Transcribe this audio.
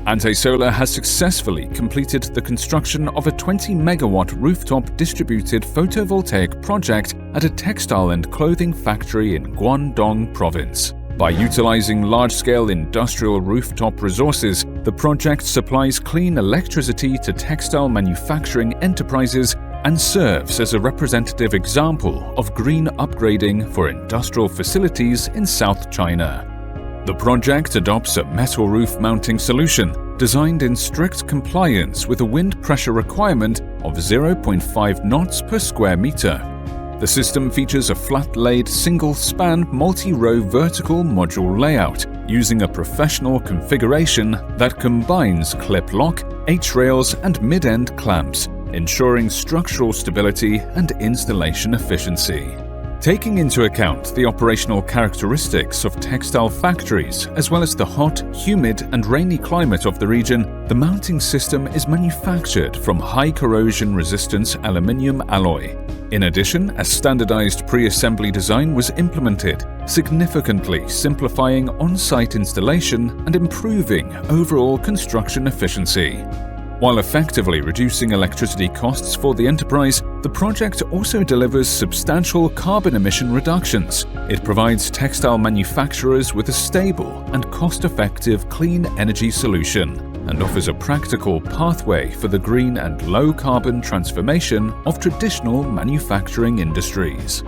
Anti-Solar has successfully completed the construction of a 20-megawatt rooftop distributed photovoltaic project at a textile and clothing factory in Guangdong province. By utilizing large-scale industrial rooftop resources, the project supplies clean electricity to textile manufacturing enterprises and serves as a representative example of green upgrading for industrial facilities in South China. The project adopts a metal roof mounting solution designed in strict compliance with a wind pressure requirement of 0.5 knots per square meter. The system features a flat-laid, single-span, multi-row vertical module layout using a professional configuration that combines clip lock, H-rails and mid-end clamps, ensuring structural stability and installation efficiency. Taking into account the operational characteristics of textile factories, as well as the hot, humid and rainy climate of the region, the mounting system is manufactured from high corrosion resistance aluminium alloy. In addition, a standardized pre-assembly design was implemented, significantly simplifying on-site installation and improving overall construction efficiency. While effectively reducing electricity costs for the enterprise, the project also delivers substantial carbon emission reductions. It provides textile manufacturers with a stable and cost-effective clean energy solution and offers a practical pathway for the green and low-carbon transformation of traditional manufacturing industries.